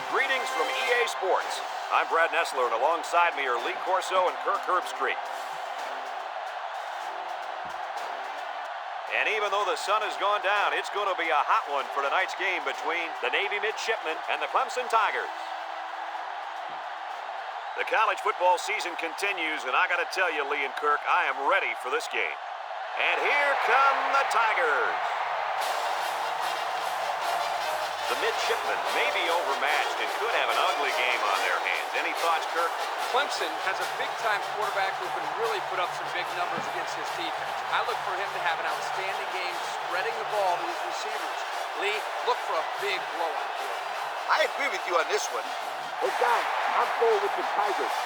Greetings from EA Sports. I'm Brad Nessler, and alongside me are Lee Corso and Kirk Herbstreit. And even though the sun has gone down, it's going to be a hot one for tonight's game between the Navy Midshipmen and the Clemson Tigers. The college football season continues, and I got to tell you, Lee and Kirk, I am ready for this game. And here come the Tigers. The Midshipmen may be overmatched and could have an ugly game on their hands. Any thoughts, Kirk? Clemson has a big-time quarterback who can really put up some big numbers against his defense. I look for him to have an outstanding game spreading the ball to his receivers. Lee, look for a big blowout here. I agree with you on this one. Hey, guys, I'm going with the Tigers.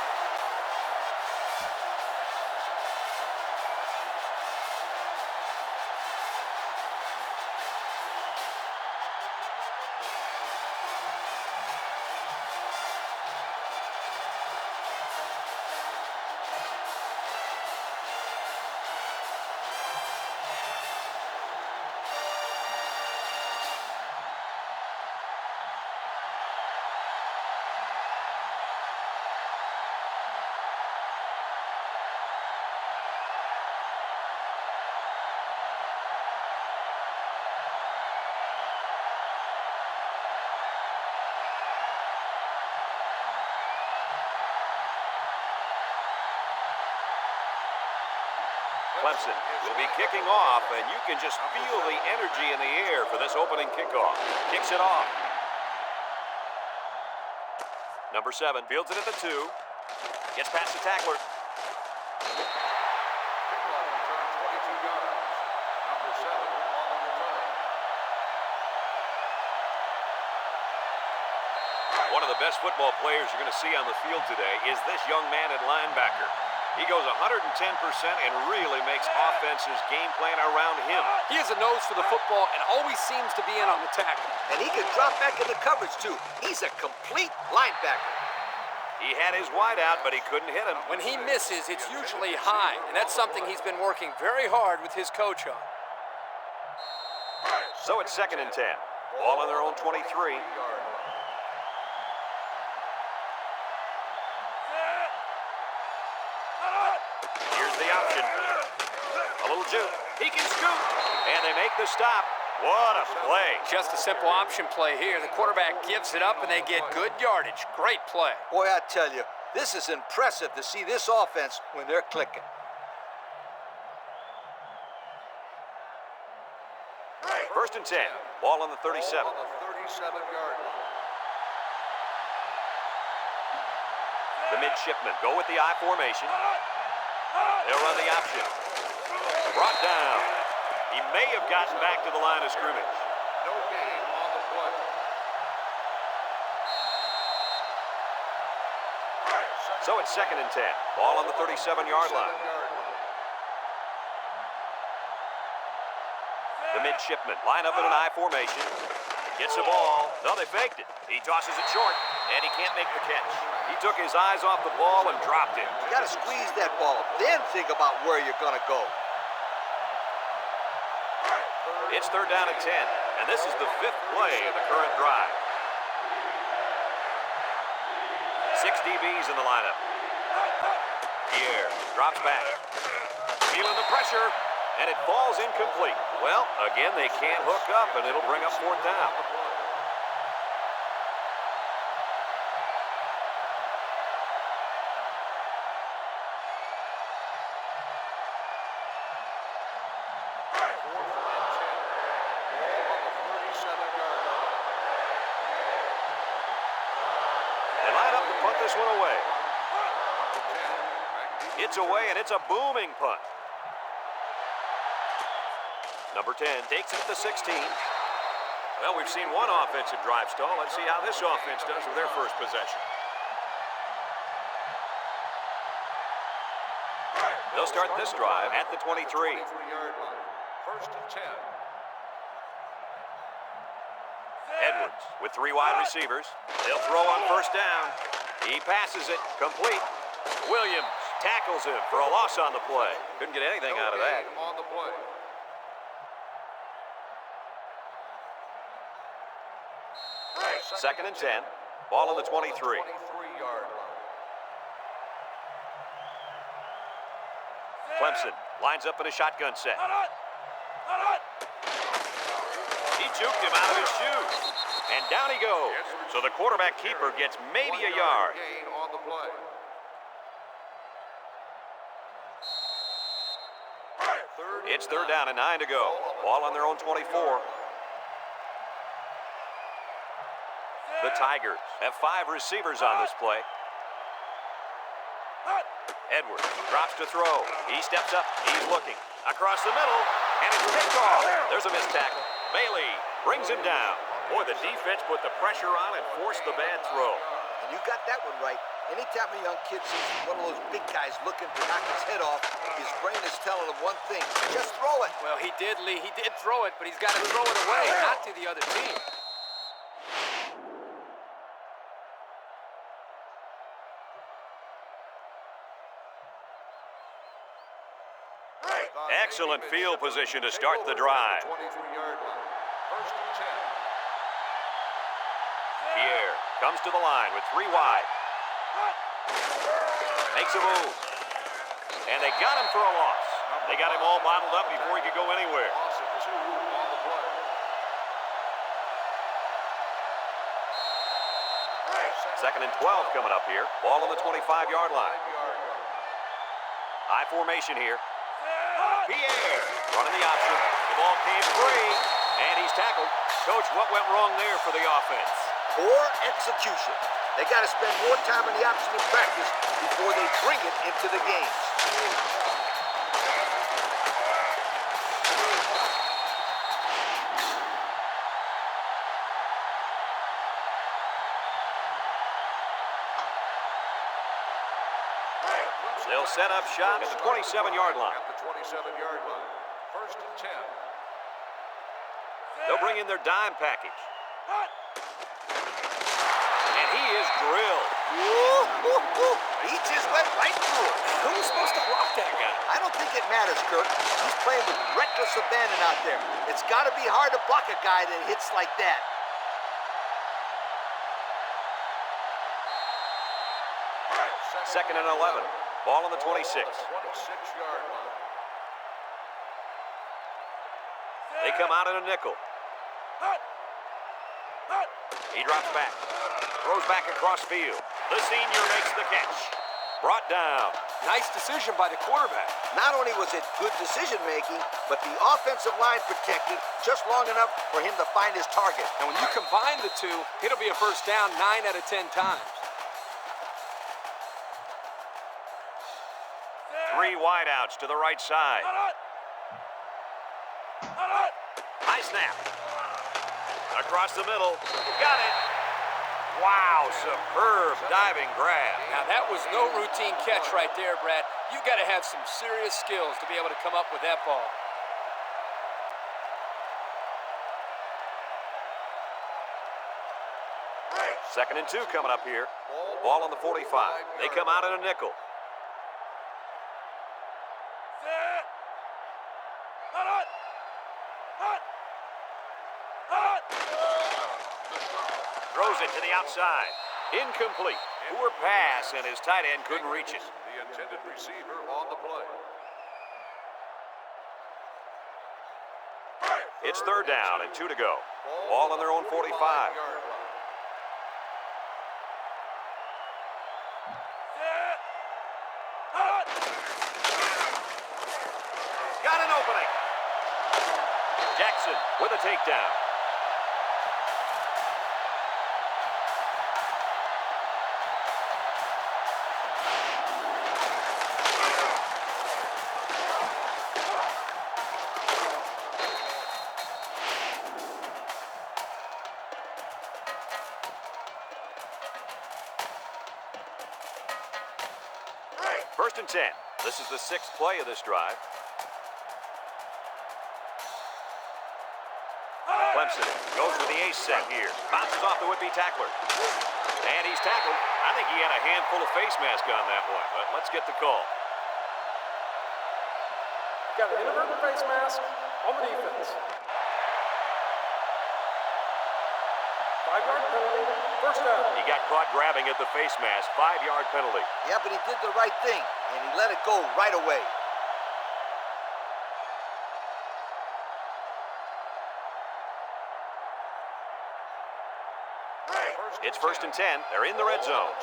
Clemson will be kicking off, and you can just feel the energy in the air for this opening kickoff. Kicks it off. Number 7 fields it at the 2. Gets past the tackler. One of the best football players you're going to see on the field today is this young man at linebacker. He goes 110% and really makes offenses game plan around him. He has a nose for the football and always seems to be in on the tackle. And he can drop back in the coverage, too. He's a complete linebacker. He had his wide out, but he couldn't hit him. When he misses, it's usually high, and that's something he's been working very hard with his coach on. So it's 2nd and 10. Ball on their own 23. Here's the option. A little juke. He can scoop. And they make the stop. What a play. Just a simple option play here. The quarterback gives it up, and they get good yardage. Great play. Boy, I tell you, this is impressive to see this offense when they're clicking. First and 10. Ball on the 37. The midshipmen go with the I formation. They'll run the option. Brought down. He may have gotten back to the line of scrimmage. No gain on the play. So it's 2nd and 10. Ball on the 37-yard line. The midshipmen line up in an I formation. Gets the ball. No, they faked it. He tosses it short, and he can't make the catch. He took his eyes off the ball and dropped it. You got to squeeze that ball, then think about where you're going to go. It's 3rd down and 10, and this is the 5th play of the current drive. 6 DBs in the lineup. Here, drops back. Feeling the pressure, and it falls incomplete. Well, again, they can't hook up, and it'll bring up 4th down. This one away. It's away, and it's a booming punt. Number 10 takes it at the 16. Well, we've seen one offensive drive stall. Let's see how this offense does with their first possession. They'll start this drive at the 23. First and 10. Edwards with 3 wide receivers. They'll throw on first down. He passes it complete. Williams tackles him for a loss on the play. Couldn't get anything out of that. On the play. Second and 10. Ball on the 23. 23-yard line. Clemson lines up in a shotgun set. He juked him out of his shoes. And down he goes. So the quarterback keeper gets maybe a yard. Gain on the play. It's third down and 9 to go. Ball on their own 24. The Tigers have 5 receivers on this play. Edwards drops to throw. He steps up. He's looking. Across the middle. And it's picked off. There's a missed tackle. Bailey brings him down. Boy, the defense put the pressure on and forced the bad throw. And you got that one right. Anytime a young kid sees one of those big guys looking to knock his head off, his brain is telling him one thing: just throw it. Well, he did, Lee. He did throw it, but he's got to throw it away, not to the other team. Excellent field position to start the drive. 23-yard line. First and 10. Pierre comes to the line with 3 wide. Makes a move. And they got him for a loss. They got him all bottled up before he could go anywhere. Loss of 2 on the play. Second and 12 coming up here. Ball on the 25-yard line. High formation here. Pierre running the option. The ball came free, and he's tackled. Coach, what went wrong there for the offense? Poor execution. They got to spend more time in the option in practice before they bring it into the games. They'll set up shop at the 27-yard line. At the 27-yard line. First and 10. They'll bring in their dime package. And he is drilled. He just went right through it. Who was supposed to block that guy? I don't think it matters, Kirk. He's playing with reckless abandon out there. It's got to be hard to block a guy that hits like that. Second and 11. Ball on the 26. 26-yard line. They come out in a nickel. He drops back. Throws back across field. The senior makes the catch. Brought down. Nice decision by the quarterback. Not only was it good decision-making, but the offensive line protected just long enough for him to find his target. And when you combine the two, it'll be a first down 9 out of 10 times. 3 wideouts to the right side. High snap. Across the middle. Got it. Wow, superb diving grab. Now, that was no routine catch right there, Brad. You've got to have some serious skills to be able to come up with that ball. Second and 2 coming up here. Ball on the 45. They come out in a nickel. Throws it to the outside. Incomplete. Poor pass, and his tight end couldn't reach it. The intended receiver on the play. It's third down and 2 to go. Ball on their own 45. Got an opening. Jackson with a takedown. First and 10. This is the 6th play of this drive. Clemson goes with the ace set here. Bounces off the would-be tackler. And he's tackled. I think he had a handful of face mask on that one, but let's get the call. Got an inadvertent face mask on the defense. 5-yard penalty. First down. He got caught grabbing at the face mask. 5-yard penalty. Yeah, but he did the right thing, and he let it go right away. It's 1st and 10. They're in the red zone.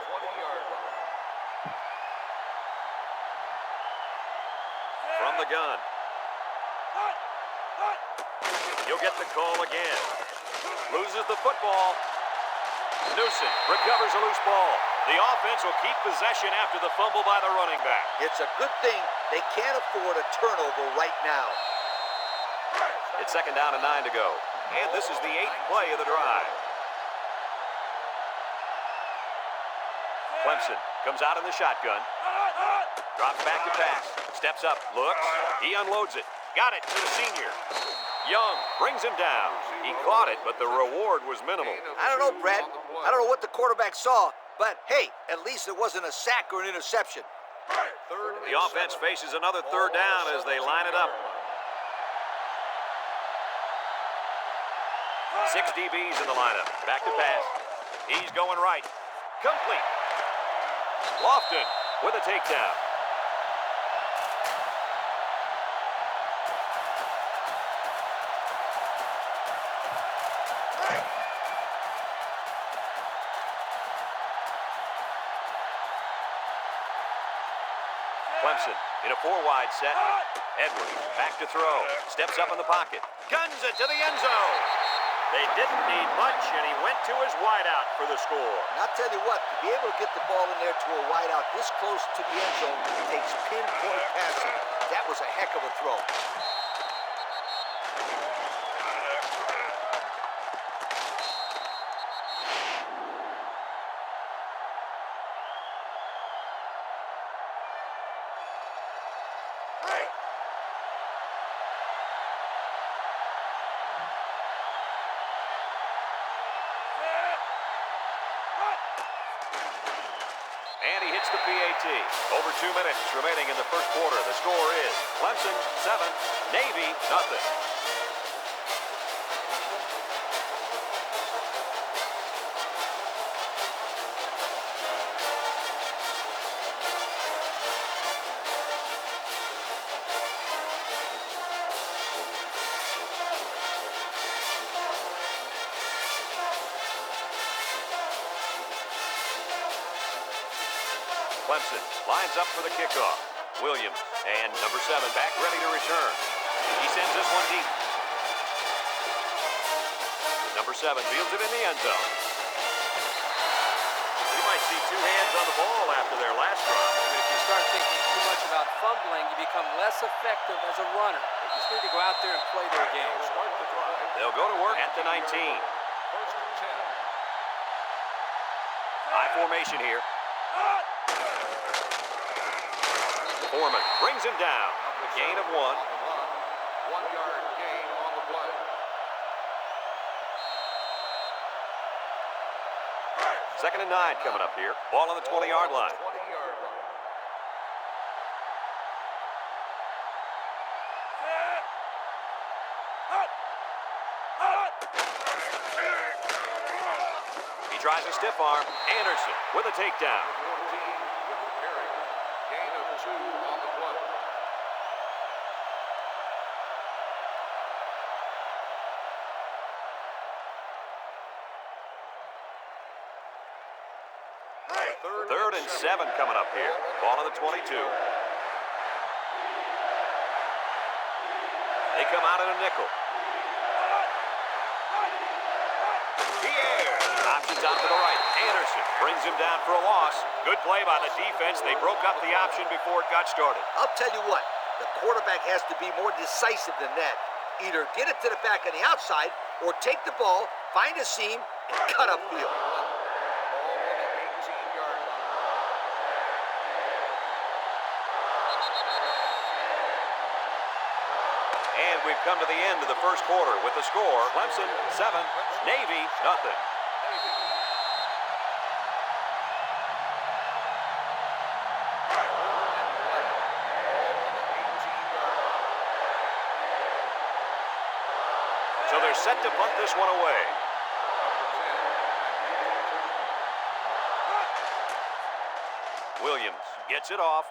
From the gun. He'll get the call again. Loses the football. Newsom recovers a loose ball. The offense will keep possession after the fumble by the running back. It's a good thing they can't afford a turnover right now. It's 2nd down and 9 to go. And this is the 8th play of the drive. Clemson comes out in the shotgun. Drops back to pass. Steps up. Looks. He unloads it. Got it to the senior. Young brings him down. He caught it, but the reward was minimal. I don't know, Brad. I don't know what the quarterback saw, but hey, at least it wasn't a sack or an interception. The offense faces another 3rd down as they line it up. 6 DBs in the lineup. Back to pass. He's going right. Complete. Lofton with a takedown. Clemson in a 4-wide set. Edwards back to throw. Steps up in the pocket. Guns it to the end zone. They didn't need much, and he went to his wideout for the score. And I'll tell you what, to be able to get the ball in there to a wideout this close to the end zone takes pinpoint passing. That was a heck of a throw. And he hits the PAT. Over 2 minutes remaining in the first quarter. The score is Clemson 7, Navy nothing. Clemson lines up for the kickoff. Williams and number 7 back ready to return. He sends this one deep. Number 7 fields it in the end zone. You might see 2 hands on the ball after their last run. If you start thinking too much about fumbling, you become less effective as a runner. They just need to go out there and play their game. They'll go to work at the 19. High formation here. Foreman brings him down. A gain of 1. 1-yard gain on the play. 2nd and 9 coming up here. Ball on the 20-yard line. 20-yard line. He tries a stiff arm. Anderson with a takedown. 14 with the carry. Gain of 2 on the play. Third and 7 coming up here. Ball on the 22. They come out in a nickel. Pierre options out to the right. Anderson brings him down for a loss. Good play by the defense. They broke up the option before it got started. I'll tell you what, the quarterback has to be more decisive than that. Either get it to the back on the outside or take the ball, find a seam, and cut upfield. Ball on the 18-yard line. And we've come to the end of the first quarter with the score, Clemson 7, Navy nothing. So they're set to punt this one away. Williams gets it off.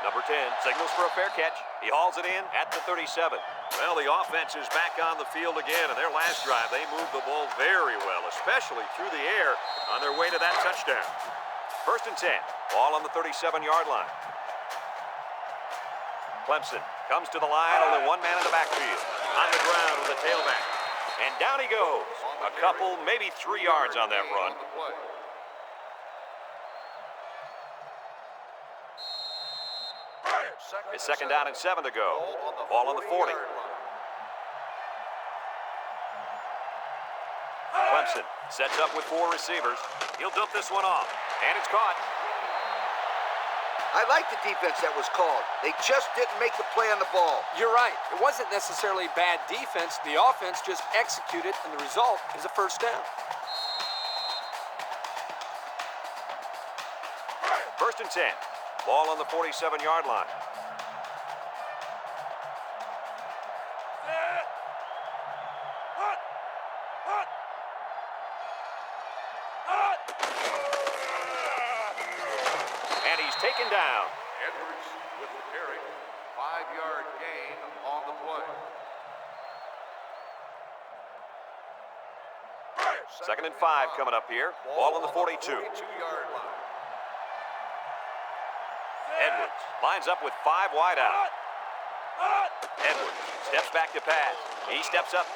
Number 10 signals for a fair catch. He hauls it in at the 37. Well, the offense is back on the field again. In their last drive, they moved the ball very well, especially through the air on their way to that touchdown. First and 10. Ball on the 37-yard line. Clemson comes to the line, only one man in the backfield. On the ground with the tailback. And down he goes. A couple, maybe 3 yards on that run. It's second down and 7 to go. Ball on the 40. Clemson sets up with 4 receivers. He'll dump this one off. And it's caught. I like the defense that was called. They just didn't make the play on the ball. You're right. It wasn't necessarily bad defense. The offense just executed, and the result is a first down. First and 10. Ball on the 47-yard line. And he's taken down. Edwards with the carry. 5-yard gain on the play. Second and 5 coming up here. Ball on the 42. 42-yard line. Edwards lines up with 5 wide out. Edwards steps back to pass. He steps up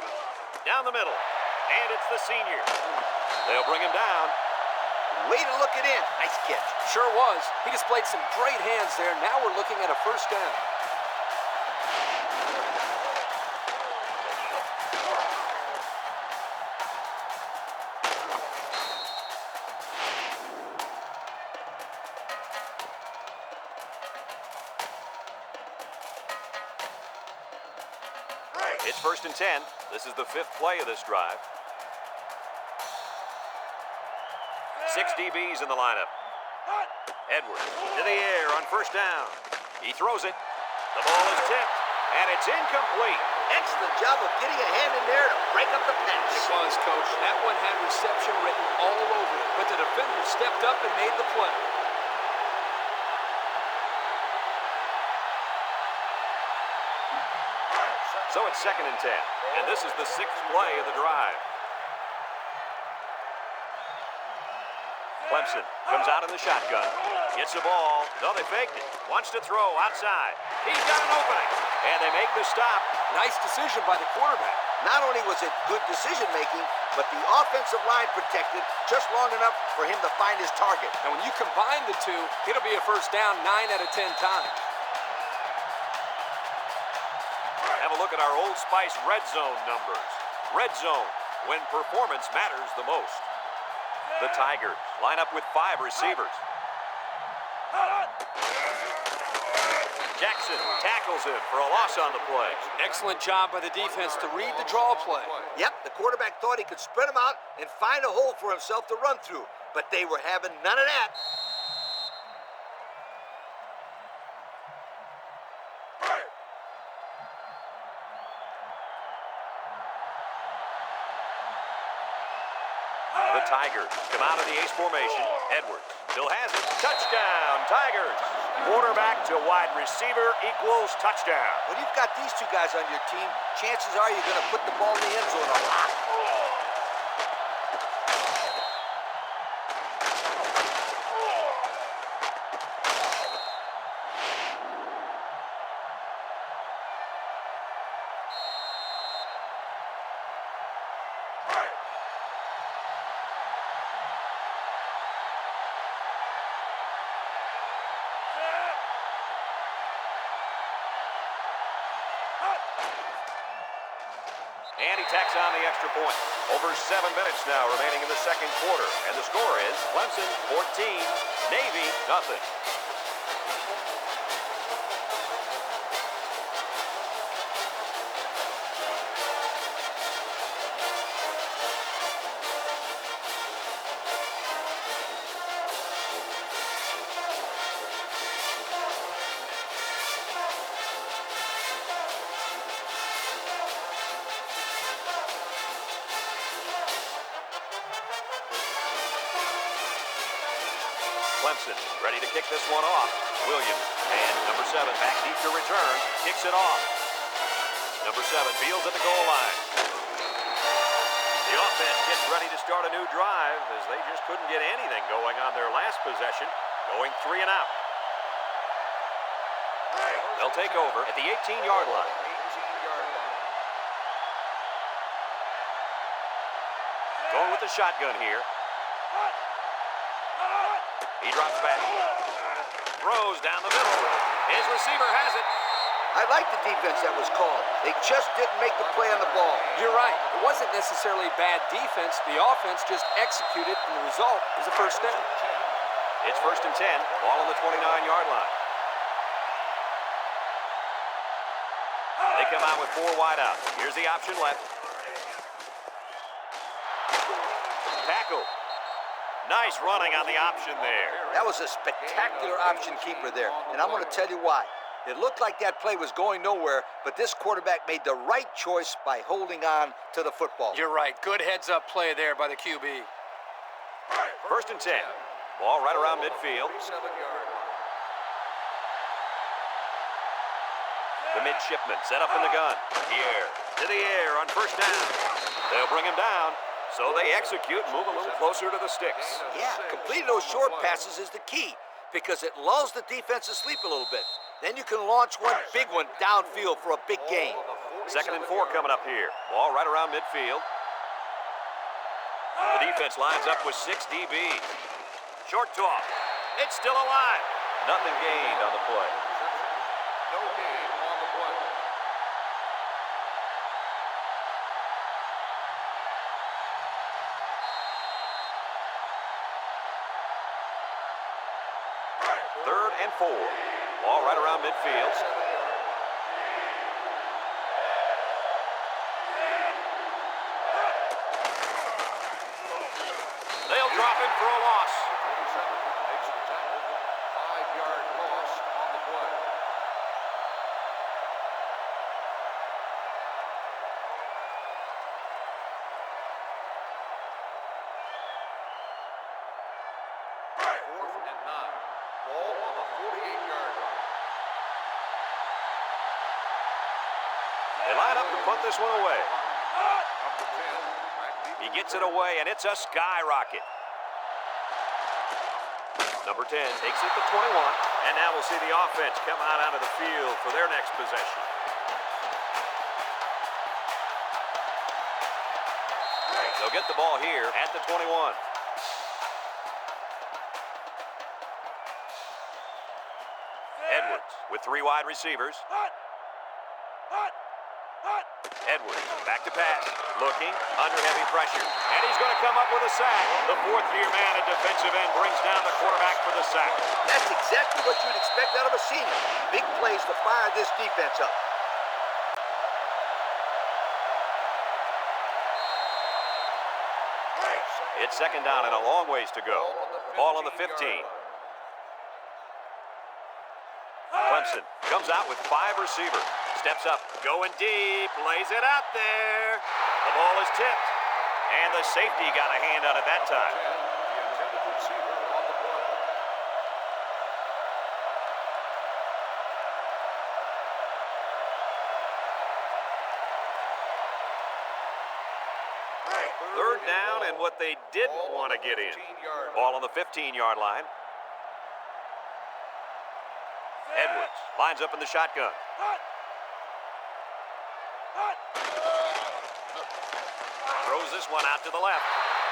down the middle. And it's the senior. They'll bring him down. Way to look it in. Nice catch. Sure was. He displayed some great hands there. Now we're looking at a first down. It's first and 10. This is the 5th play of this drive. 6 DBs in the lineup. Edwards to the air on first down. He throws it. The ball is tipped, and it's incomplete. Excellent job of getting a hand in there to break up the pass. It was, Coach. That one had reception written all over it, but the defender stepped up and made the play. So it's second and 10, and this is the 6th play of the drive. Clemson comes out in the shotgun, gets the ball. No, they faked it. Wants to throw outside. He's got an opening, and they make the stop. Nice decision by the quarterback. Not only was it good decision-making, but the offensive line protected just long enough for him to find his target. And when you combine the two, it'll be a first down 9 out of 10 times. Have a look at our Old Spice red zone numbers. Red zone, when performance matters the most. The Tigers line up with 5 receivers. Jackson tackles him for a loss on the play. Excellent job by the defense to read the draw play. Yep, the quarterback thought he could spread them out and find a hole for himself to run through, but they were having none of that. The Tigers come out of the ace formation. Edwards still has it. Touchdown, Tigers. Quarterback to wide receiver equals touchdown. When you've got these 2 guys on your team, chances are you're going to put the ball in the end zone a lot. And he tacks on the extra point. Over 7 minutes now remaining in the second quarter. And the score is Clemson 14, Navy nothing. Clemson ready to kick this one off. Williams, and number 7 back deep to return. Kicks it off. Number 7 fields at the goal line. The offense gets ready to start a new drive as they just couldn't get anything going on their last possession, going 3 and out. They'll take over at the 18-yard line. Going with the shotgun here. He drops back. Throws down the middle. His receiver has it. I like the defense that was called. They just didn't make the play on the ball. You're right. It wasn't necessarily bad defense. The offense just executed, and the result is a first down. It's 1st and 10. Ball on the 29-yard line. They come out with 4 wide out. Here's the option left. Tackle. Nice running on the option there. That was a spectacular option keeper there, and I'm going to tell you why. It looked like that play was going nowhere, but this quarterback made the right choice by holding on to the football. You're right. Good heads-up play there by the QB. 1st and 10. Ball right around midfield. The midshipman set up in the gun. Here, to the air on 1st down. They'll bring him down, so they execute and move a little closer to the sticks. Yeah, completing those short passes is the key because it lulls the defense to sleep a little bit. Then you can launch one big one downfield for a big gain. 2nd and 4 coming up here. Ball right around midfield. The defense lines up with 6 DBs. Short toss. It's still alive. Nothing gained on the play. No gain on the play. Third and 4. Ball right around midfield. They'll drop him for a loss. 47 makes the tackle. 5-yard loss on the play. Fourth and 9. Ball on the 48-yard line. They line up to punt this one away. Number 10, back deep. He gets it away, and it's a skyrocket. Number 10 takes it to 21, and now we'll see the offense come out onto the field for their next possession. They'll get the ball here at the 21. Edwards with 3 wide receivers. Edwards back to pass, looking under heavy pressure, and he's going to come up with a sack. The 4th-year man at defensive end brings down the quarterback for the sack. That's exactly what you'd expect out of a senior. Big plays to fire this defense up. It's 2nd down and a long ways to go. Ball on the 15. Clemson comes out with 5 receivers. Steps up, going deep, lays it out there. The ball is tipped, and the safety got a hand on it that time. The intended receiver on the play. Third down and what they didn't want to get in. Ball on the 15-yard line. Edwards lines up in the shotgun. Throws this one out to the left.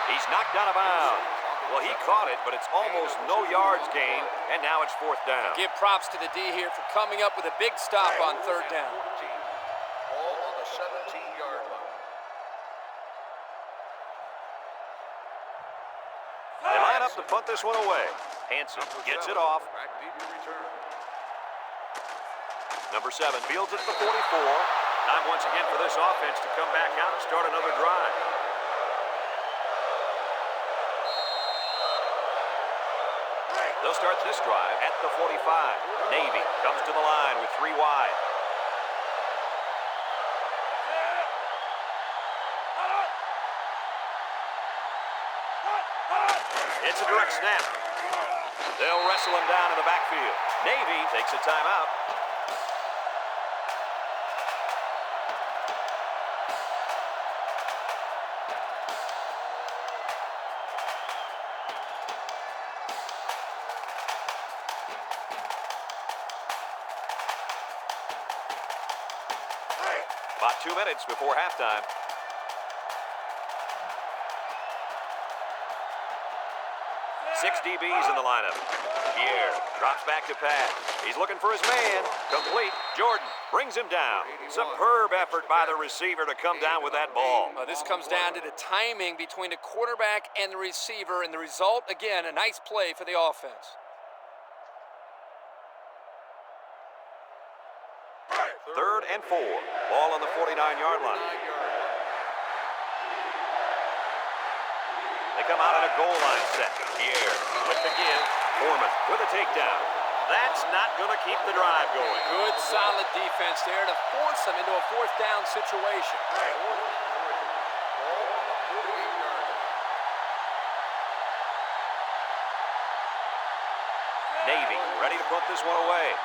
He's knocked out of bounds. Well, he caught it, but it's almost no yards gain, and now it's 4th down. Give props to the D here for coming up with a big stop on 3rd down. Ball on the 17-yard line. They line up to punt this one away. Hanson gets it off. Back deep to return. Number 7 fields it to the 44. Time once again for this offense to come back out and start another drive. They'll start this drive at the 45. Navy comes to the line with 3 wide. It's a direct snap. They'll wrestle him down in the backfield. Navy takes a timeout. About 2 minutes before halftime. Six DBs in the lineup. Here, drops back to pass. He's looking for his man. Complete. Jordan brings him down. Superb effort by the receiver to come down with that ball. This comes down to the timing between the quarterback and the receiver, and the result, again, a nice play for the offense. Third and 4. Ball on the 49-yard line. They come out in a goal line set. Here, with the give. Foreman with a takedown. That's not going to keep the drive going. Good, solid defense there to force them into a fourth down situation. Navy ready to put this one away.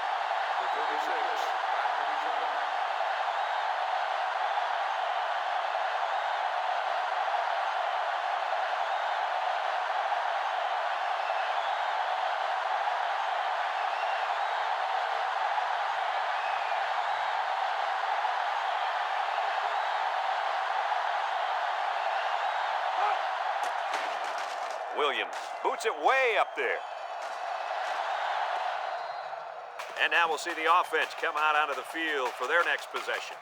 Williams boots it way up there. And now we'll see the offense come out onto the field for their next possession.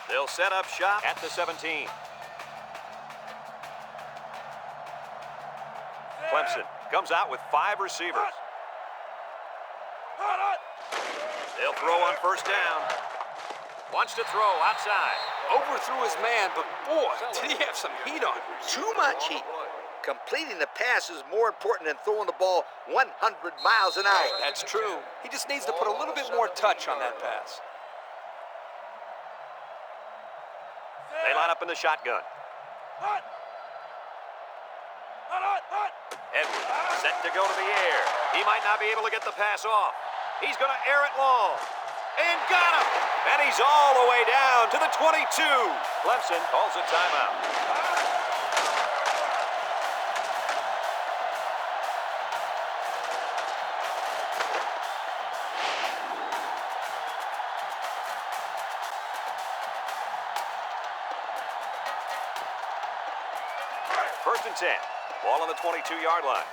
They'll set up shop at the 17. Clemson comes out with 5 receivers. They'll throw on first down. Wants to throw outside. Overthrew his man, but boy, did he have some heat on him. Too much heat. Completing the pass is more important than throwing the ball 100 miles an hour. That's true. He just needs to put a little bit more touch on that pass. They line up in the shotgun. Edwards set to go to the air. He might not be able to get the pass off. He's going to air it long. And got him! And he's all the way down to the 22. Clemson calls a timeout. First and 10. Ball on the 22-yard line.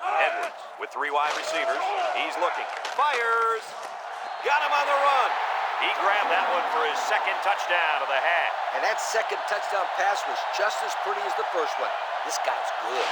Edwards with 3 wide receivers. He's looking. Fires. Got him on the run. He grabbed that one for his second touchdown of the half. And that second touchdown pass was just as pretty as the first one. This guy's good.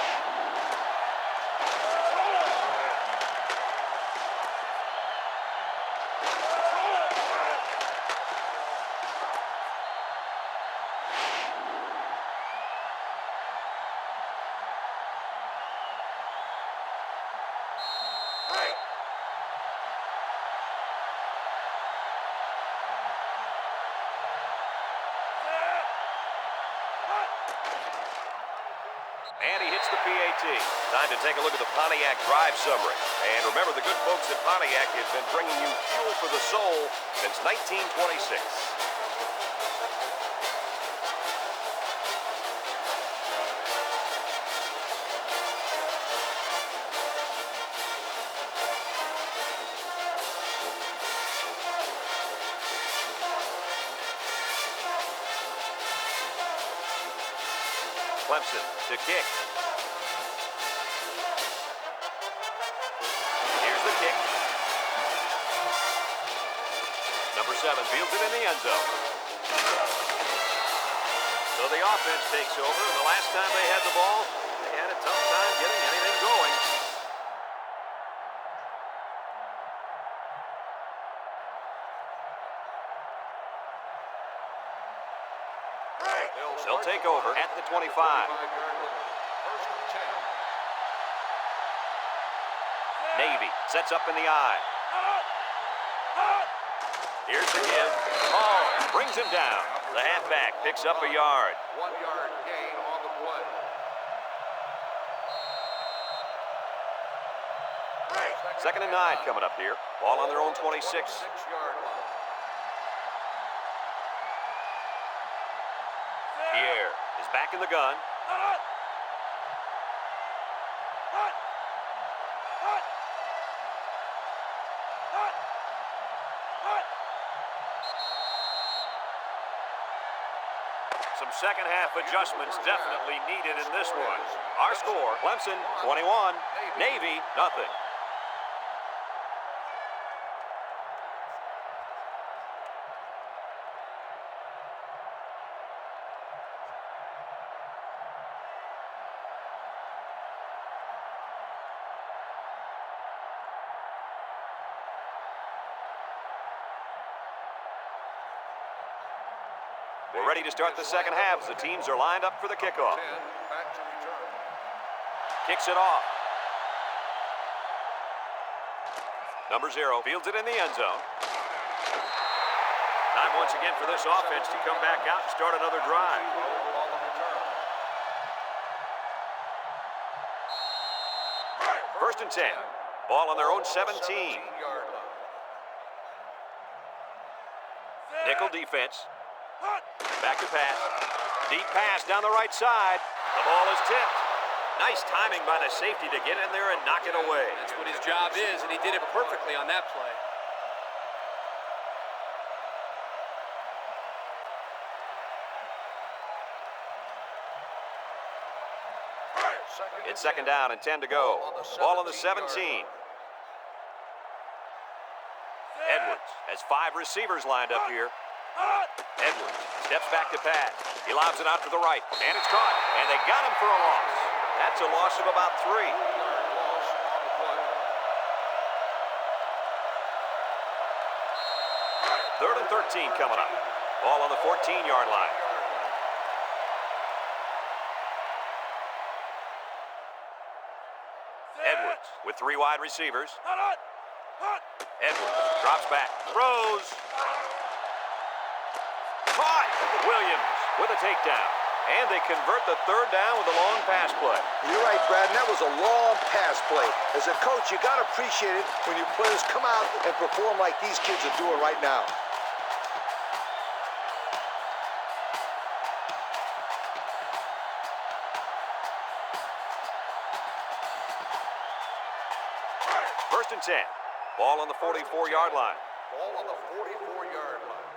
And he hits the PAT. Time to take a look at the Pontiac drive summary. And remember, the good folks at Pontiac have been bringing you fuel for the soul since 1926. Clemson to kick. Here's the kick. Number 7 fields it in the end zone. So the offense takes over. The last time they had the ball, they had a tough time getting anything going. They'll take over at the 25. Navy sets up in the eye. Here's the give. Oh, Brings him down. The halfback picks up a yard. 1 yard gain on the play. Second and 9 coming up here. Ball on their own 26. 6-yard line. Pierre is back in the gun. Some second half adjustments definitely needed in this one. Our score, Clemson 21, Navy nothing. We're ready to start the second half as the teams are lined up for the kickoff. 10 back to return. Kicks it off. Number 0 fields it in the end zone. Time once again for this offense to come back out and start another drive. On the return. First and 10. Ball on their own 17. 17-yard line. Nickel defense. Back to pass. Deep pass down the right side. The ball is tipped. Nice timing by the safety to get in there and knock it away. That's what his job is, and he did it perfectly on that play. It's second down and 10 to go. Ball on the 17. Edwards has 5 receivers lined up here. Edwards steps back to pass. He lobs it out to the right, and it's caught. And they got him for a loss. That's a loss of about 3. Loss on the play. Third and 13 coming up. Ball on the 14-yard line. Edwards with 3 wide receivers. Edwards drops back, throws. Caught! Williams with a takedown. And they convert the third down with a long pass play. You're right, Brad, and that was a long pass play. As a coach, you got to appreciate it when your players come out and perform like these kids are doing right now. First and 10. Ball on the 44-yard line. Ball on the 44-yard line.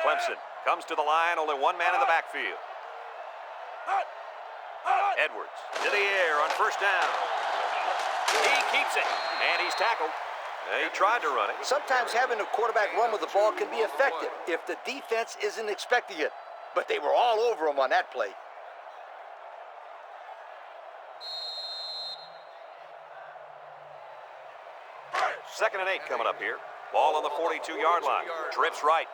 Clemson comes to the line, only 1 man in the backfield. Edwards to the air on first down. He keeps it, and he's tackled. He tried to run it. Sometimes having a quarterback run with the ball can be effective if the defense isn't expecting it. But they were all over him on that play. Second and 8 coming up here. Ball on the 42-yard line. Trips right.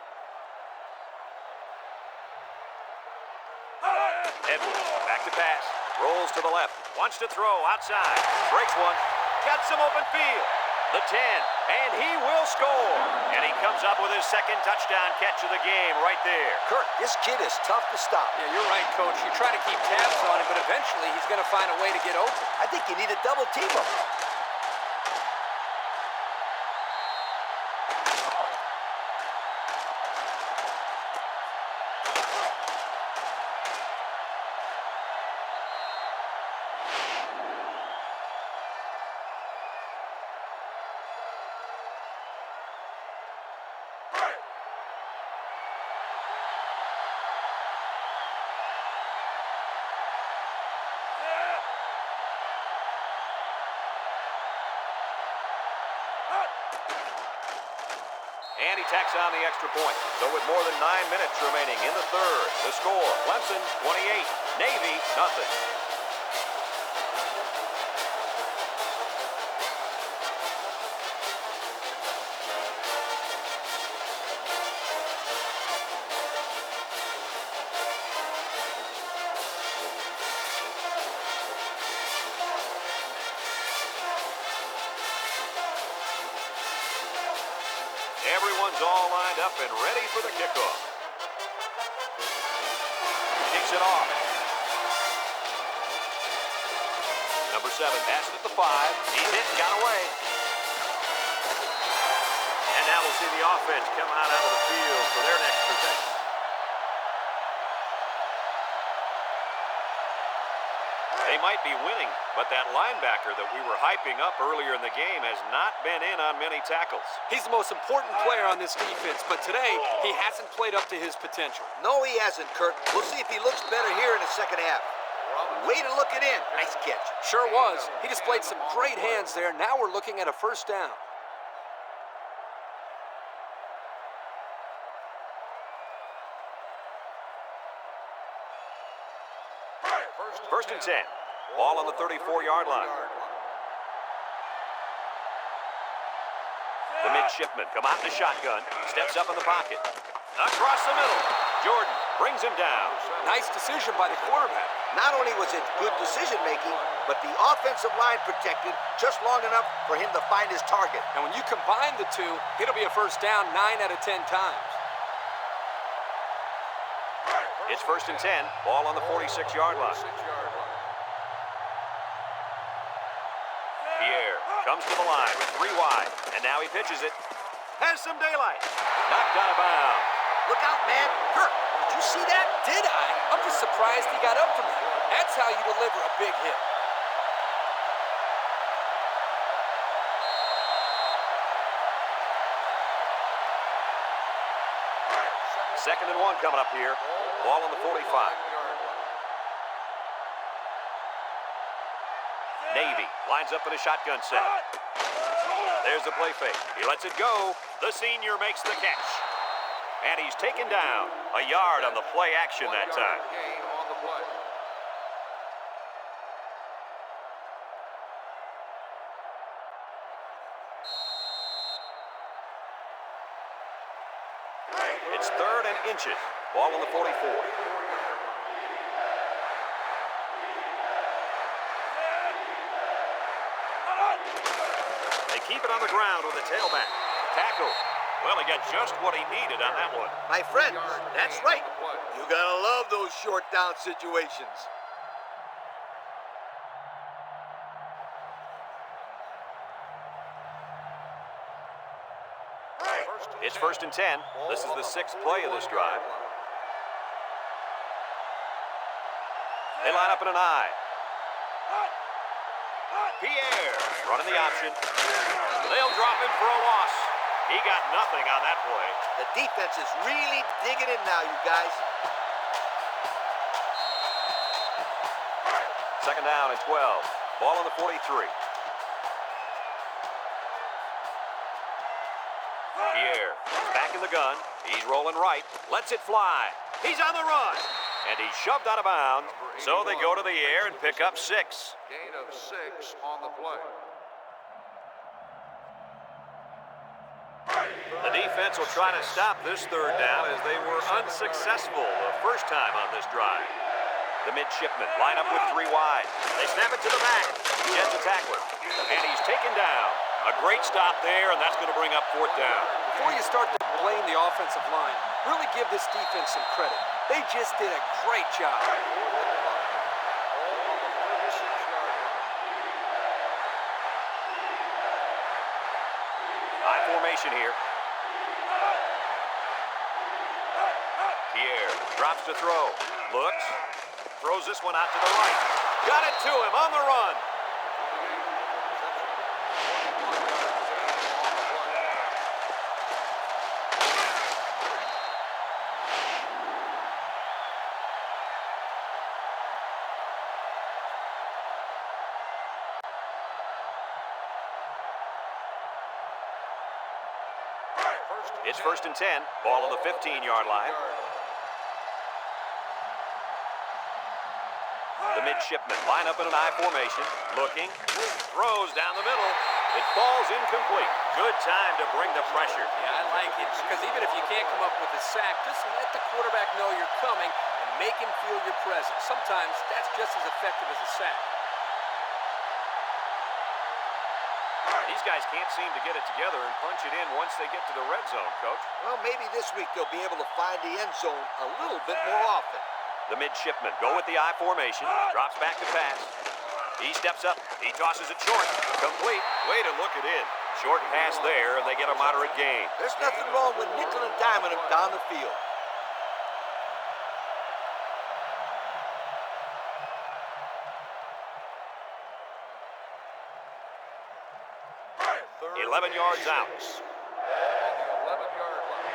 Edwards back to pass. Rolls to the left. Wants to throw outside. Breaks one. Got some open field. The 10. And he will score. And he comes up with his second touchdown catch of the game right there. Kurt, this kid is tough to stop. Yeah, you're right, Coach. You try to keep tabs on him, but eventually he's going to find a way to get open. I think you need to double team him. And he tacks on the extra point. So with more than 9 minutes remaining in the third, the score, Clemson 28, Navy nothing. Everyone's all lined up and ready for the kickoff. Kicks it off. Number 7 passed at the 5. He's hit, got away. And now we'll see the offense come out of the field for their next possession. They might be winning, but that linebacker that we were hyping up earlier in the game has not been in on many tackles. He's the most important player on this defense, but today he hasn't played up to his potential. No, he hasn't, Kurt. We'll see if he looks better here in the second half. Way to look it in. Nice catch. Sure was. He displayed some great hands there. Now we're looking at a first down. First and 10. Ball on the 34-yard line. The midshipman come out in the shotgun. Steps up in the pocket. Across the middle. Jordan brings him down. Nice decision by the quarterback. Not only was it good decision-making, but the offensive line protected just long enough for him to find his target. And when you combine the two, it'll be a first down 9 out of 10 times. It's first and 10. Ball on the 46-yard line. Pierre comes to the line with 3 wide, and now he pitches it. Has some daylight. Knocked out of bounds. Look out, man. Kurt, did you see that? Did I? I'm just surprised he got up from that. That's how you deliver a big hit. Second and 1 coming up here. Ball on the 45. Navy lines up in a shotgun set. There's the play fake. He lets it go. The senior makes the catch. And he's taken down. A yard on the play action that time. It's third and inches. Ball on the 44. They keep it on the ground with a tailback. Tackle. Well, he got just what he needed on that one. My friend, that's right. You gotta love those short down situations. It's first and 10. This is the 6th play of this drive. They line up in an I. Pierre running the option. They'll drop him for a loss. He got nothing on that play. The defense is really digging in now, you guys. Second down and 12. Ball on the 43. Pierre is back in the gun. He's rolling right. Lets it fly. He's on the run. And he's shoved out of bounds. So they go to the air and pick up 6. Gain of 6 on the play. The defense will try to stop this third down as they were unsuccessful the first time on this drive. The midshipmen line up with 3 wide. They snap it to the back. Gets a tackler. And he's taken down. A great stop there, and that's going to bring up 4th down. Before you start to blame the offensive line, really give this defense some credit. They just did a great job. High formation here. Pierre drops to throw. Looks. Throws this one out to the right. Got it to him on the run. It's first and 10. Ball on the 15-yard line. The midshipmen line up in an I formation. Looking. Throws down the middle. It falls incomplete. Good time to bring the pressure. Yeah, I like it because even if you can't come up with a sack, just let the quarterback know you're coming and make him feel your presence. Sometimes that's just as effective as a sack. These guys can't seem to get it together and punch it in once they get to the red zone, Coach. Well, maybe this week they'll be able to find the end zone a little bit more often. The midshipmen go with the I formation. Drops back to pass. He steps up. He tosses it short. Complete. Way to look it in. Short pass there, and they get a moderate gain. There's nothing wrong with nickel and diming him down the field. Third 11 yards and out. 6 on the 11-yard line.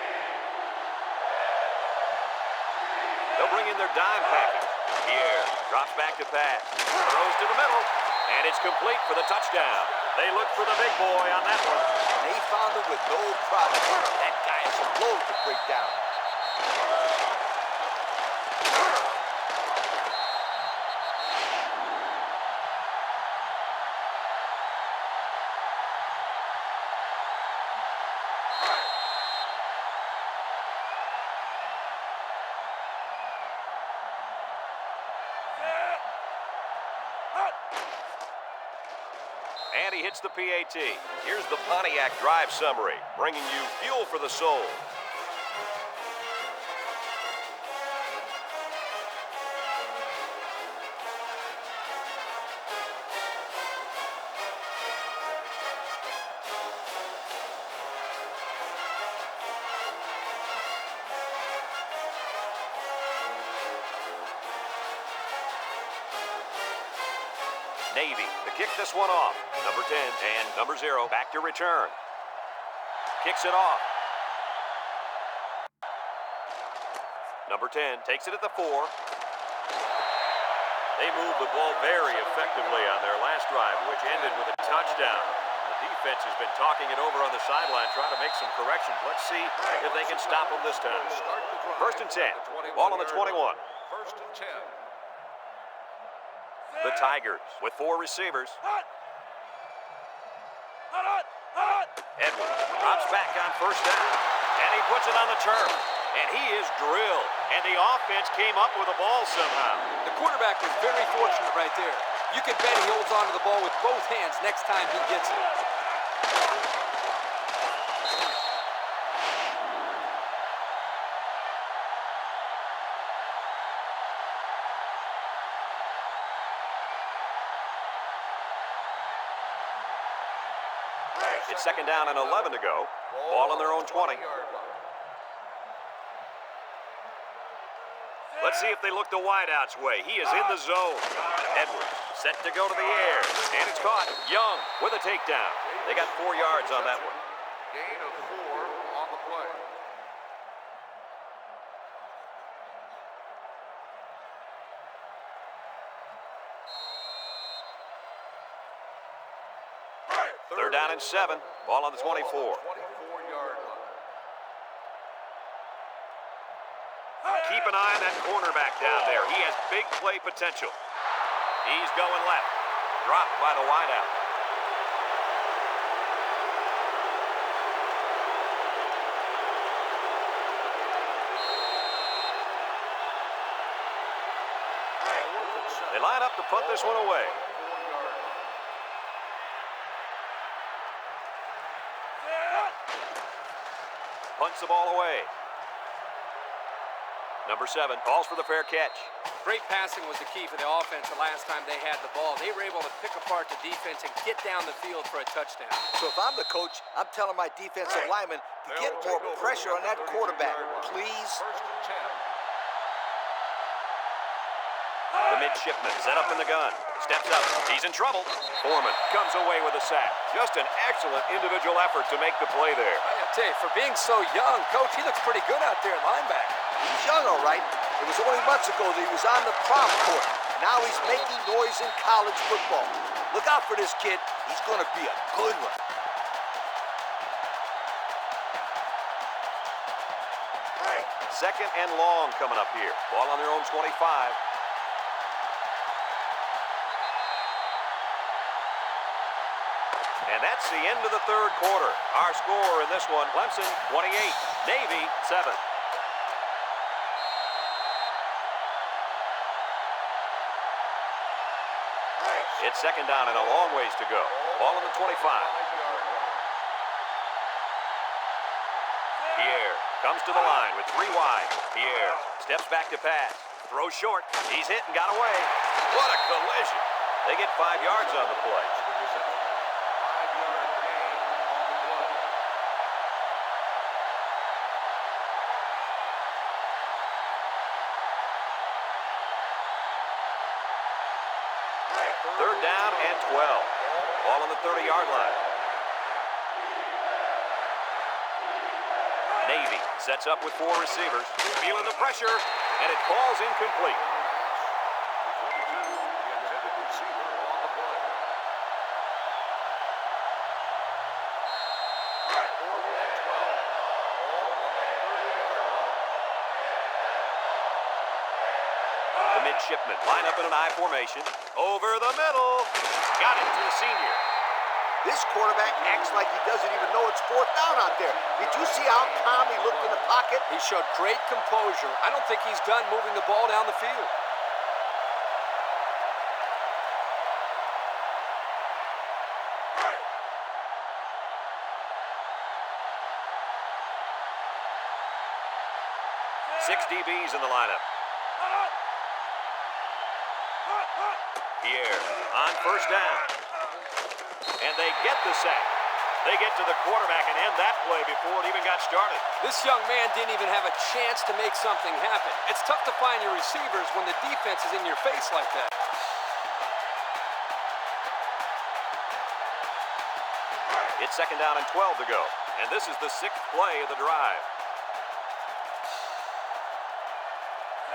They'll bring in their dime package. Here, drops back to pass. Throws to the middle, and it's complete for the touchdown. They look for the big boy on that one. And they found him with no problem. That guy is a load to break down. And he hits the PAT. Here's the Pontiac drive summary, bringing you fuel for the soul. Navy to kick this one off. Number 10 and number 0 back to return. Kicks it off. Number 10 takes it at the 4. They moved the ball very effectively on their last drive, which ended with a touchdown. The defense has been talking it over on the sideline, trying to make some corrections. Let's see if they can stop them this time. First and 10. Ball on the 21. First and 10. The Tigers with 4 receivers. Edwards drops back on first down, and he puts it on the turf. And he is drilled, and the offense came up with the ball somehow. The quarterback was very fortunate right there. You can bet he holds on to the ball with both hands next time he gets it. It's second down and 11 to go. Ball on their own 20. Let's see if they look the wideout's way. He is in the zone. Edwards set to go to the air. And it's caught. Young with a takedown. They got 4 yards on that one. Gain of 4 on the play. Third down and 7. Ball on the 24. 24-yard line. Keep an eye on that cornerback down there. He has big play potential. He's going left. Dropped by the wideout. They line up to punt this one away. Punts the ball away. Number 7 calls for the fair catch. Great passing was the key for the offense the last time they had the ball. They were able to pick apart the defense and get down the field for a touchdown. So if I'm the coach, I'm telling my defensive linemen to get more pressure on that quarterback, please. First and 10. The midshipman set up in the gun. Steps up. He's in trouble. Foreman comes away with a sack. Just an excellent individual effort to make the play there. I tell you, for being so young, Coach, he looks pretty good out there at linebacker. He's young, all right. It was only months ago that he was on the prom court. Now he's making noise in college football. Look out for this kid. He's going to be a good one. Second and long coming up here. Ball on their own 25. And that's the end of the third quarter. Our score in this one, Clemson 28, Navy 7. It's second down and a long ways to go. Ball on the 25. Comes to the line with 3 wide. Pierre steps back to pass. Throws short. He's hit and got away. What a collision. They get 5 yards on the play. 5-yard gain on the play. Third down and 12. Ball on the 30-yard line. Navy sets up with 4 receivers. Feeling the pressure, and it falls incomplete. The intended receiver on the play. 4th and 12. Ball on the 30-yard line. The midshipmen line up in an I formation. Over the middle. Got it to the senior. This quarterback acts like he doesn't even know it's 4th down out there. Did you see how calm he looked in the pocket? He showed great composure. I don't think he's done moving the ball down the field. Six DBs in the lineup. Pierre on first down. And they get the sack. They get to the quarterback and end that play before it even got started. This young man didn't even have a chance to make something happen. It's tough to find your receivers when the defense is in your face like that. It's 2nd down and 12 to go. And this is the 6th play of the drive.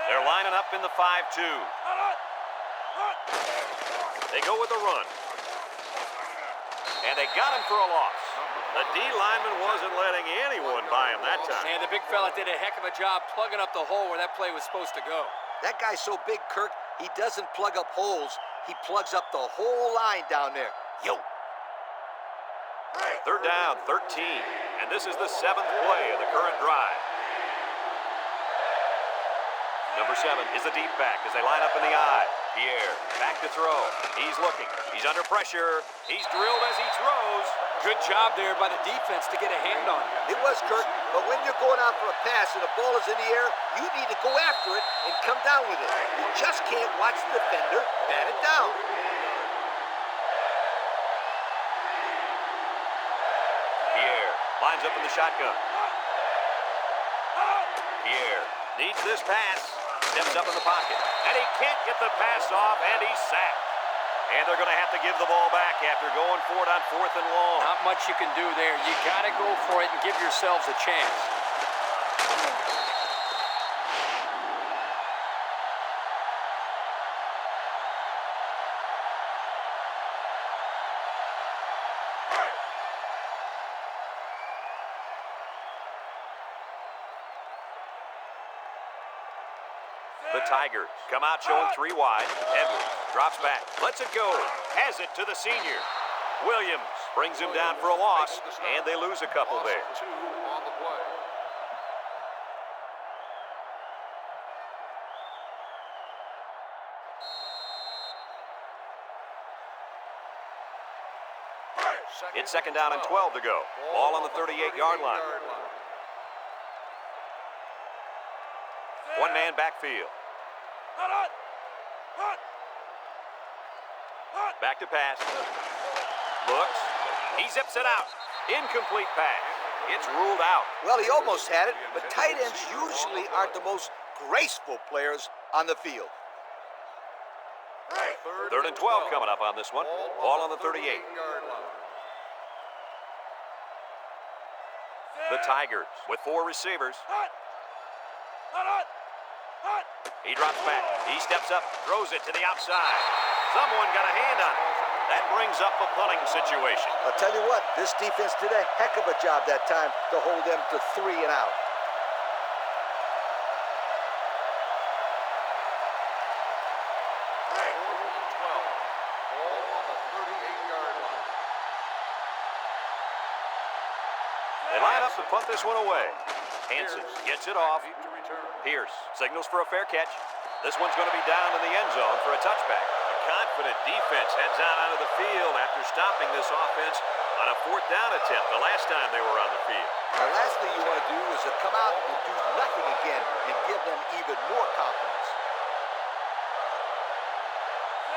They're lining up in the 5-2. They go with a run. And they got him for a loss. The D lineman wasn't letting anyone by him that time. And the big fella did a heck of a job plugging up the hole where that play was supposed to go. That guy's so big, Kirk, he doesn't plug up holes. He plugs up the whole line down there. Yo. 3rd down, 13. And this is the 7th play of the current drive. Number 7 is the deep back as they line up in the I. Pierre, back to throw. He's looking. He's under pressure. He's drilled as he throws. Good job there by the defense to get a hand on him. It was, Kirk, but when you're going out for a pass and the ball is in the air, you need to go after it and come down with it. You just can't watch the defender bat it down. Pierre lines up in the shotgun. Pierre needs this pass. Steps up in the pocket. And he can't get the pass off, and he's sacked. And they're going to have to give the ball back after going for it on 4th and long. Not much you can do there. You got to go for it and give yourselves a chance. The Tigers come out showing 3 wide. Edwards drops back, lets it go, has it to the senior. Williams brings him down for a loss, and they lose a couple there. 2 on the play. It's 2nd down and 12 to go. Ball on the 38-yard line. One-man backfield. Back to pass. Looks. He zips it out. Incomplete pass. It's ruled out. Well, he almost had it, but tight ends usually aren't the most graceful players on the field. 3rd and 12 coming up on this one. Ball on the 38. The Tigers with 4 receivers. He drops back. He steps up, throws it to the outside. Someone got a hand on it. That brings up a punting situation. I'll tell you what, this defense did a heck of a job that time to hold them to 3 and out. They line up to punt this one away. Hansen gets it off. Pierce signals for a fair catch. This one's going to be down in the end zone for a touchback. A confident defense heads out onto the field after stopping this offense on a 4th down attempt the last time they were on the field. field. The last thing you want to do is to come out and do nothing again and give them even more confidence.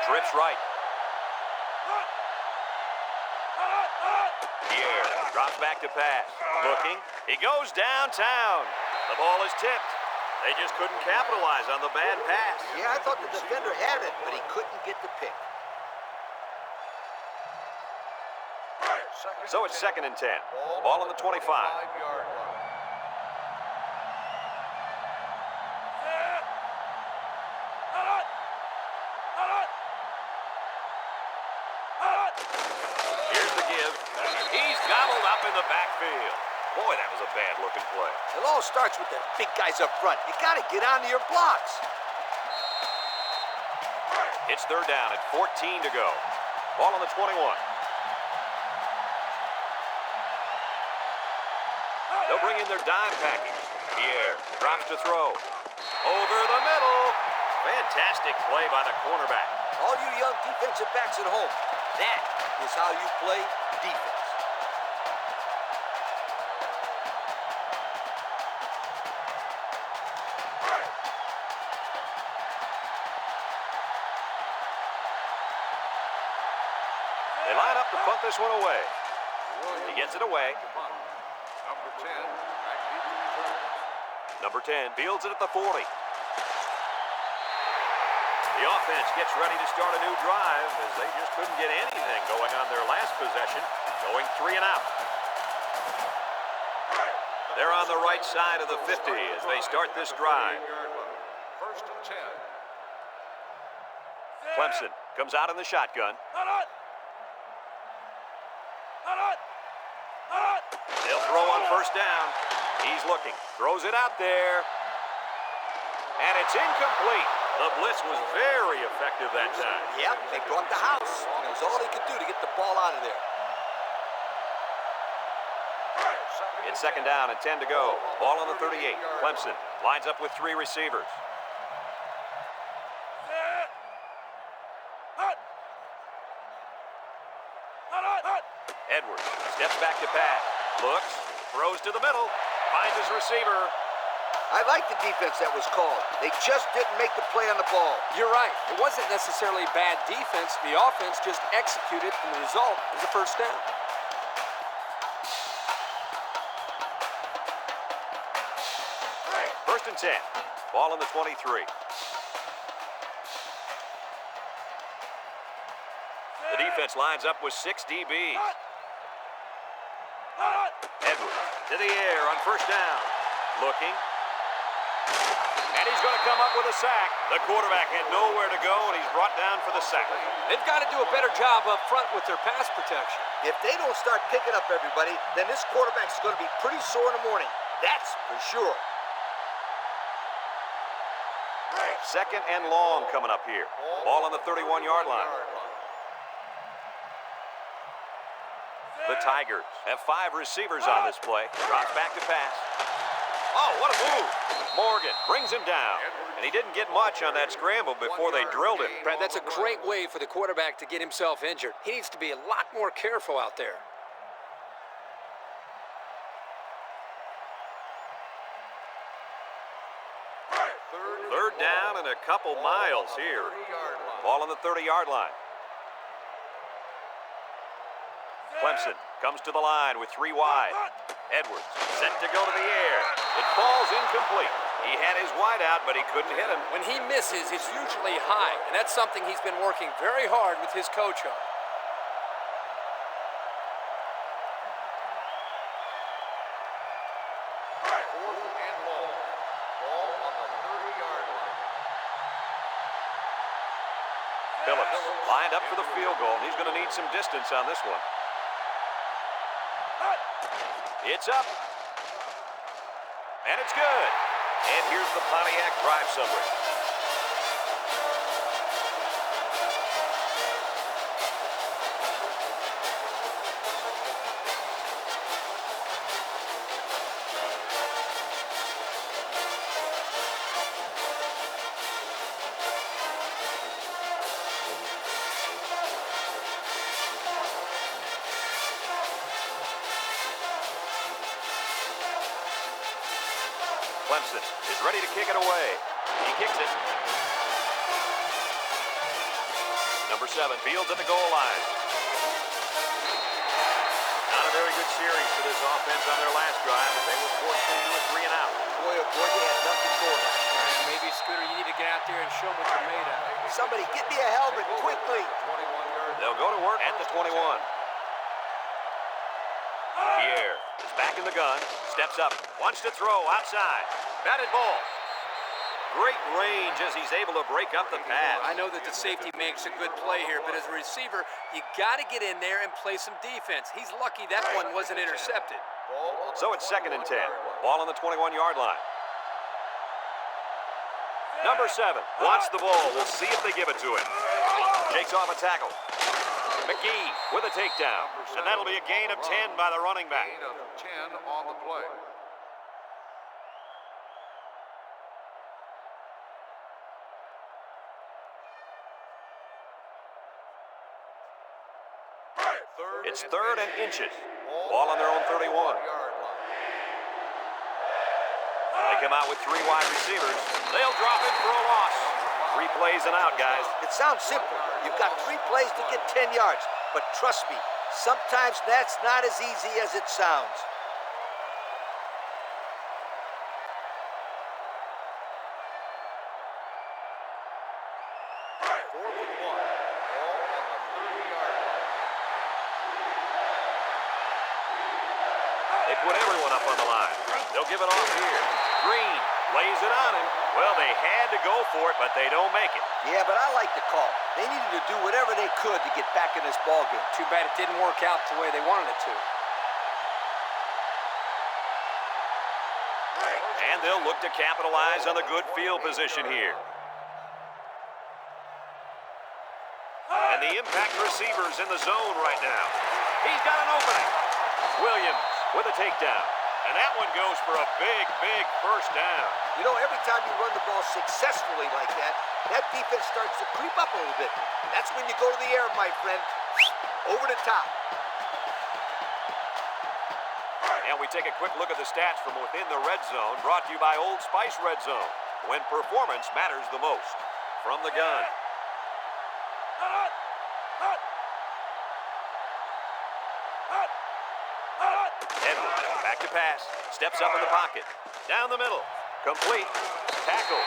Trips right. Pierre drops back to pass. Looking. He goes downtown. The ball is tipped. They just couldn't capitalize on the bad pass. Yeah, I thought the defender had it, but he couldn't get the pick. So it's 2nd and 10. Ball on the 25. 5-yard line. Here's the give. He's gobbled up in the backfield. Boy, that was a bad-looking play. It all starts with the big guys up front. You got to get onto your blocks. It's 3rd down and 14 to go. Ball on the 21. They'll bring in their dime package. Pierre drops to throw. Over the middle. Fantastic play by the cornerback. All you young defensive backs at home, that is how you play defense. They line up to punt this one away. He gets it away. Number 10, back deep in return. Number 10 fields it at the 40. The offense gets ready to start a new drive as they just couldn't get anything going on their last possession, going 3 and out. They're on the right side of the 50 as they start this drive. 1st and 10. Clemson comes out in the shotgun. They'll throw on 1st down. He's looking, throws it out there. And it's incomplete. The blitz was very effective that time. Yep, they brought the house. And it was all they could do to get the ball out of there. It's 2nd down and 10 to go. Ball on the 38. Clemson lines up with 3 receivers. Edwards steps back to pass. Looks, throws to the middle, finds his receiver. I like the defense that was called. They just didn't make the play on the ball. You're right. It wasn't necessarily bad defense. The offense just executed, and the result is a 1st down. First and 10. Ball on the 23. The defense lines up with 6 DBs. Edwards to the air on 1st down. Looking. And he's going to come up with a sack. The quarterback had nowhere to go, and he's brought down for the sack. They've got to do a better job up front with their pass protection. If they don't start picking up everybody, then this quarterback's going to be pretty sore in the morning. That's for sure. 2nd and long coming up here. Ball on the 31-yard line. The Tigers have 5 receivers on this play. Drops back to pass. Oh, what a move. Morgan brings him down. And he didn't get much on that scramble before they drilled him. Brad, that's a great way for the quarterback to get himself injured. He needs to be a lot more careful out there. Third down and a couple miles here. Ball on the 30-yard line. Clemson comes to the line with 3 wide. Edwards set to go to the air. It falls incomplete. He had his wide out, but he couldn't hit him. When he misses, it's usually high, and that's something he's been working very hard with his coach on. Phillips lined up for the field goal, and he's going to need some distance on this one. It's up. And it's good. And here's the Pontiac drive summary. Clemson is ready to kick it away. He kicks it. Number 7 fields at the goal line. Not a very good series for this offense on their last drive, but they were forced into a 3 and out. Boy, oh boy, they had nothing going last time. Maybe, Scooter, you need to get out there and show them what you're made of. Somebody get me a helmet quickly. They'll go to work at the 21. Pierre is back in the gun, steps up, wants to throw outside. Batted ball. Great range as he's able to break up the pass. I know that the safety makes a good play here, but as a receiver, you got to get in there and play some defense. He's lucky that one wasn't intercepted. So it's 2nd and 10. Ball on the 21-yard line. Number 7 wants the ball. We'll see if they give it to him. Takes off a tackle. McGee with a takedown. And that'll be a gain of 10 by the running back. Gain of 10 on the play. It's 3rd and inches. Ball on their own 31. They come out with 3 wide receivers. They'll drop it for a loss. 3 plays and out, guys. It sounds simple. You've got 3 plays to get 10 yards. But trust me, sometimes that's not as easy as it sounds. They put everyone up on the line. They'll give it off here. Green lays it on him. Well, they had to go for it, but they don't make it. Yeah, but I like the call. They needed to do whatever they could to get back in this ball game. Too bad it didn't work out the way they wanted it to. And they'll look to capitalize on the good field position here. And the impact receiver's in the zone right now. He's got an opening. Williams with a takedown. And that one goes for a big, big first down. You know, every time you run the ball successfully like that, that defense starts to creep up a little bit. That's when you go to the air, my friend. Over the top. And we take a quick look at the stats from within the red zone, brought to you by Old Spice Red Zone, when performance matters the most. From the gun. Edwards, back to pass, steps up in the pocket, down the middle, complete, tackle.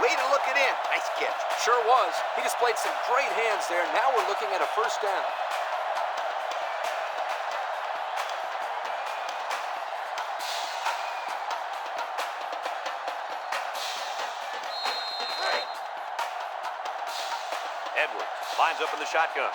Way to look it in. Nice catch. Sure was. He displayed some great hands there. Now we're looking at a first down. Edwards lines up in the shotgun.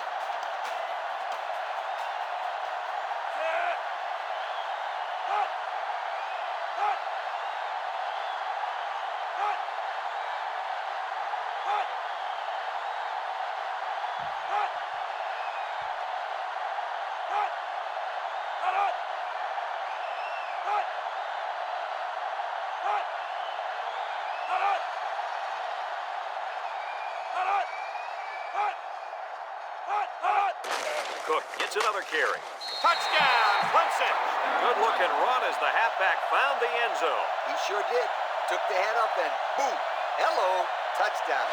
Cook gets another carry. Touchdown, Clemson! Good-looking run as the halfback found the end zone. He sure did. Took the head up and boom. Hello. Touchdown.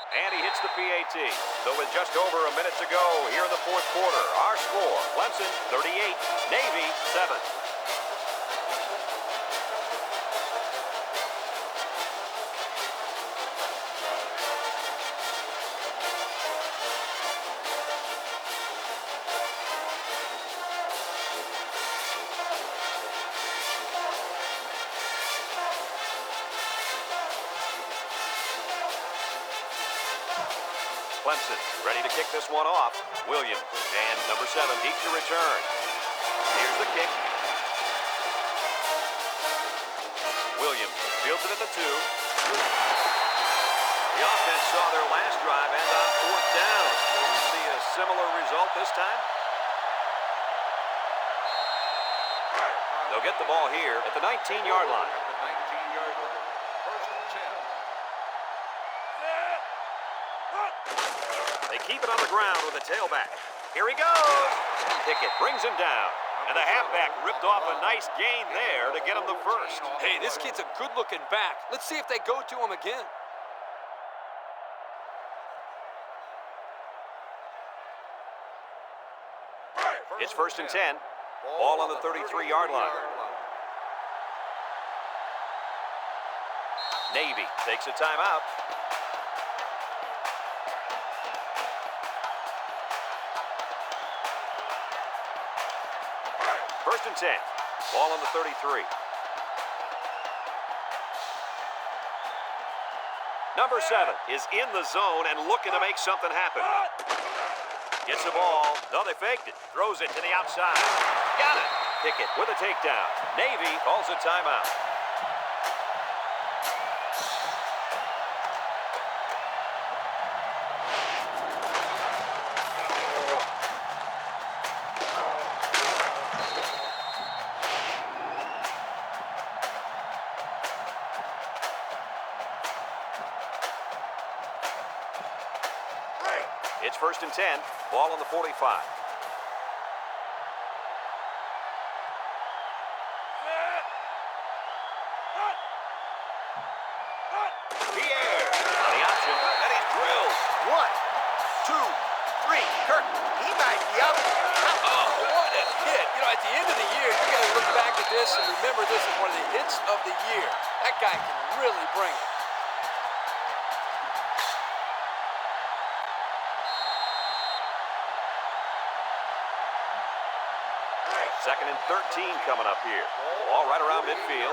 And he hits the PAT. So with just over a minute to go here in the 4th quarter, our score, Clemson 38, Navy 7. Clemson ready to kick this one off. Williams and number 7 deep to return. Here's the kick. Williams fields it at the 2. The offense saw their last drive end on 4th down. Will we see a similar result this time? They'll get the ball here at the 19-yard line. At the 19-yard line. First and 10. They keep it on the ground with a tailback. Here he goes. Pickett brings him down. And the halfback ripped off a nice gain there to get him the first. Hey, this kid's a good-looking back. Let's see if they go to him again. It's 1st and 10. Ball on the 33-yard line. Navy takes a timeout. First and 10. Ball on the 33. Number 7 is in the zone and looking to make something happen. Gets the ball. No, they faked it. Throws it to the outside. Got it. Pickett with a takedown. Navy calls a timeout. It's 1st and 10. Ball on the 45. Pierre on the option, and he's drilled. 1, 2, 3. Kirk, he might be up. Oh, what a hit. You know, at the end of the year, you got to look back at this and remember this is one of the hits of the year. That guy can really bring it. Second and 13 coming up here. Ball right around midfield.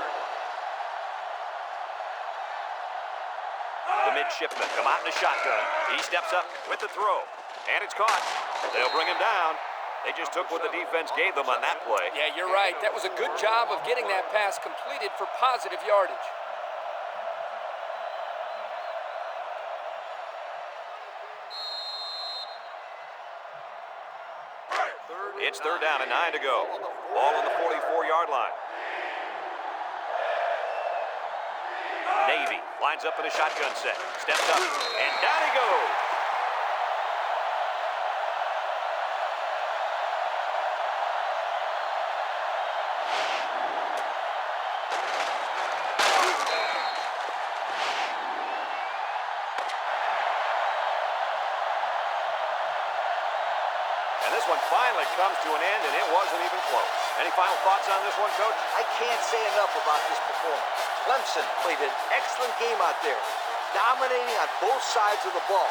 The midshipmen come out in a shotgun. He steps up with the throw. And it's caught. They'll bring him down. They just took what the defense gave them on that play. Yeah, you're right. That was a good job of getting that pass completed for positive yardage. It's 3rd down and 9 to go. Ball on the 44-yard line. Navy lines up in a shotgun set. Steps up, and down he goes. And this one finally comes to an end, and it wasn't even close. Any final thoughts on this one, Coach? I can't say enough about this performance. Clemson played an excellent game out there, dominating on both sides of the ball.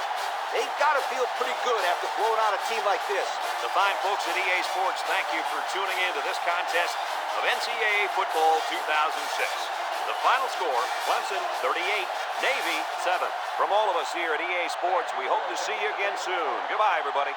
They've got to feel pretty good after blowing out a team like this. The fine folks at EA Sports, thank you for tuning in to this contest of NCAA Football 2006. The final score, Clemson 38, Navy 7. From all of us here at EA Sports, we hope to see you again soon. Goodbye, everybody.